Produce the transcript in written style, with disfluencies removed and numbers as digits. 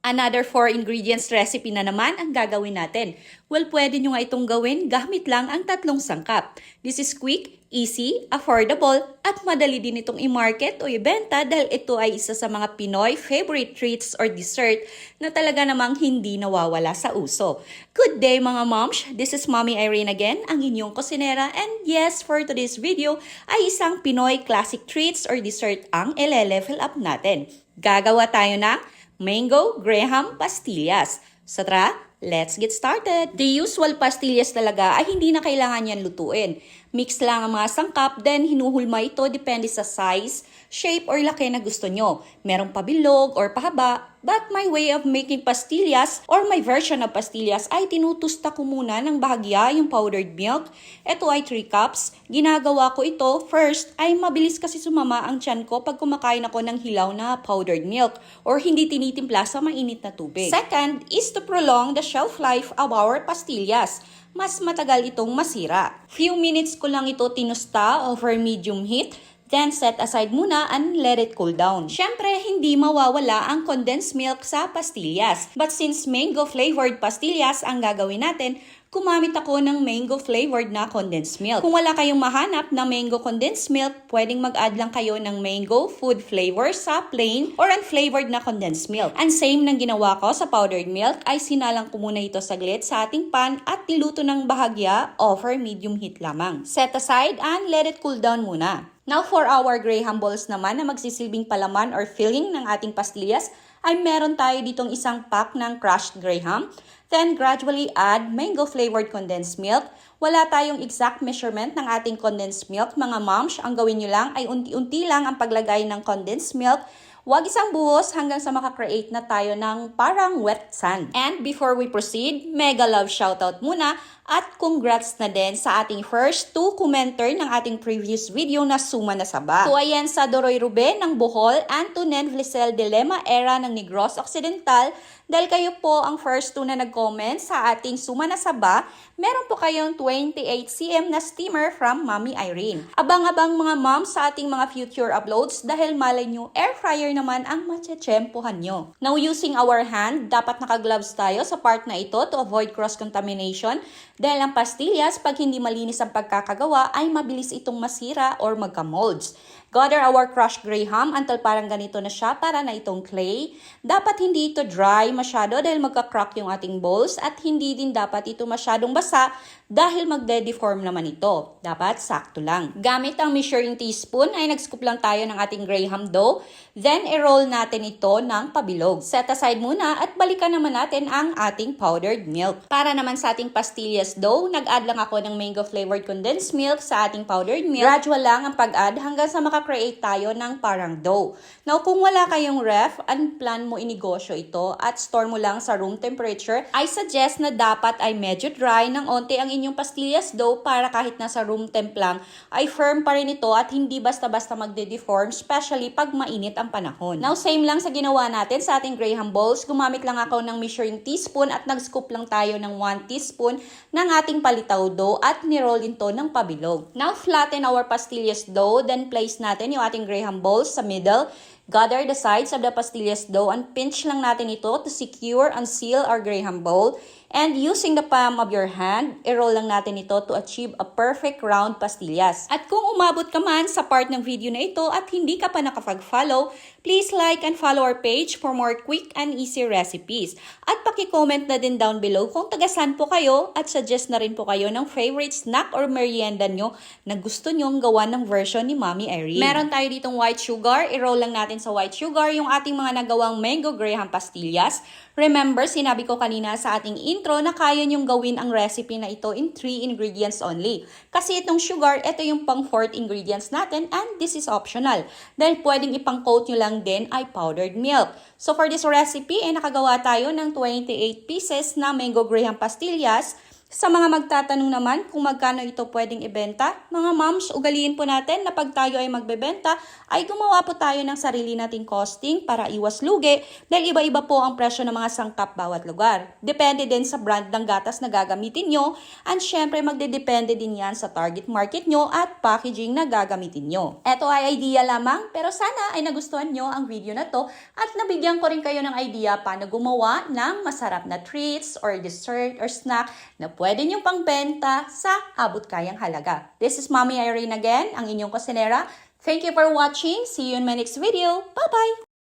Another 4 ingredients recipe na naman ang gagawin natin. Well, pwede nyo nga itong gawin gamit lang ang 3 sangkap. This is quick, easy, affordable, at madali din itong i-market o ibenta dahil ito ay isa sa mga Pinoy favorite treats or dessert na talaga namang hindi nawawala sa uso. Good day mga moms! This is Mommy Irene again, ang inyong kusinera, and yes, for today's video ay isang Pinoy classic treats or dessert ang ele-level up natin. Gagawa tayo ng Mango Graham Pastillas. So tara, let's get started! The usual pastillas talaga ay hindi na kailangan yan lutuin. Mix lang ang mga sangkap, then hinuhulma ito depende sa size, shape, or laki na gusto nyo. Merong pabilog or pahaba, but my way of making pastillas or my version of pastillas ay tinutusta ko muna ng bahagya yung powdered milk. Ito ay 3 cups. Ginagawa ko ito, first ay mabilis kasi sumama ang tiyan ko pag kumakain ako ng hilaw na powdered milk or hindi tinitimpla sa mainit na tubig. Second is to prolong the shelf life of our pastillas. Mas matagal itong masira. Few minutes ko lang ito tinusta over medium heat, then set aside muna and let it cool down. Syempre, hindi mawawala ang condensed milk sa pastillas. But since mango flavored pastillas ang gagawin natin, gumamit ako ng mango flavored na condensed milk. Kung wala kayong mahanap na mango condensed milk, pwedeng mag-add lang kayo ng mango food flavor sa plain or unflavored na condensed milk. And same ng ginawa ko sa powdered milk, ay sinalang ko muna ito saglit sa ating pan at niluto ng bahagya over medium heat lamang. Set aside and let it cool down muna. Now for our Graham balls naman na magsisilbing palaman or filling ng ating pastillas, ay meron tayo ditong isang pack ng crushed Graham. Then gradually add mango flavored condensed milk. Wala tayong exact measurement ng ating condensed milk, mga moms. Ang gawin nyo lang ay unti-unti lang ang paglagay ng condensed milk. Huwag isang buhos hanggang sa makakreate na tayo ng parang wet sand. And before we proceed, mega love shoutout muna at congrats na din sa ating first 2 commenter ng ating previous video na Suma na Saba. To ayan sa Doroy Ruben ng Bohol and to Nen Vlisel Dilema Era ng Negros Occidental. Dahil kayo po ang first 2 na nag-comment sa ating Suma na Saba, meron po kayong 28 cm na steamer from Mommy Irene. Abang-abang mga moms sa ating mga future uploads dahil malay nyo air fryer naman ang matsyempohan nyo. Now using our hand, dapat naka-gloves tayo sa part na ito to avoid cross-contamination dahil ang pastillas pag hindi malinis ang pagkakagawa ay mabilis itong masira or magka-molds. Gather our crushed Graham until parang ganito na siya para na itong clay. Dapat hindi ito dry masyado dahil magka-crack yung ating balls at hindi din dapat ito masyadong basa dahil magde-deform naman ito. Dapat sakto lang. Gamit ang measuring teaspoon ay nag-scoop lang tayo ng ating Graham dough. Then i-roll natin ito ng pabilog. Set aside muna at balikan naman natin ang ating powdered milk. Para naman sa ating pastillas dough, nag-add lang ako ng mango flavored condensed milk sa ating powdered milk. Gradual lang ang pag-add hanggang sa makakreate tayo ng parang dough. Now kung wala kayong ref, plan mo inegosyo ito at store mo lang sa room temperature, I suggest na dapat ay medyo dry ng onte ang inyong pastillas dough para kahit nasa room temp lang ay firm pa rin ito at hindi basta-basta magde-deform, especially pag mainit ang panahon. Now same lang sa ginawa natin sa ating Graham balls, gumamit lang ako ng measuring teaspoon at nag-scoop lang tayo ng 1 teaspoon ng ating palitaw dough at niroll ito ng pabilog. Now flatten our pastillas dough, then place natin yung ating Graham balls sa middle. Gather the sides of the pastillas dough and pinch lang natin ito to secure and seal our Graham bowl. And using the palm of your hand, i-roll lang natin ito to achieve a perfect round pastillas. At kung umabot ka man sa part ng video na ito at hindi ka pa nakapag-follow, please like and follow our page for more quick and easy recipes. At paki-comment na din down below kung tagasan po kayo at suggest na rin po kayo ng favorite snack or merienda nyo na gusto nyong gawa ng version ni Mommy Irene. Meron tayo ditong white sugar, i-roll lang natin sa white sugar yung ating mga nagawang mango Graham pastillas. Remember, sinabi ko kanina sa ating intro na kaya nyong gawin ang recipe na ito in 3 ingredients only. Kasi itong sugar, ito yung pang 4th ingredients natin and this is optional. Dahil pwedeng ipang-coat nyo lang din ay powdered milk. So for this recipe, nakagawa tayo ng 28 pieces na mango Graham pastillas. Sa mga magtatanong naman kung magkano ito pwedeng ibenta, mga moms, ugaliin po natin na pag tayo ay magbebenta, ay gumawa po tayo ng sarili nating costing para iwas lugi dahil iba-iba po ang presyo ng mga sangkap bawat lugar. Depende din sa brand ng gatas na gagamitin nyo and syempre magdedepende din yan sa target market nyo at packaging na gagamitin nyo. Ito ay idea lamang pero sana ay nagustuhan nyo ang video na to at nabigyan ko rin kayo ng idea paano gumawa ng masarap na treats or dessert or snack na pwede niyong pangbenta sa abot kayang halaga. This is Mommy Irene again, ang inyong kusinera. Thank you for watching. See you in my next video. Bye-bye!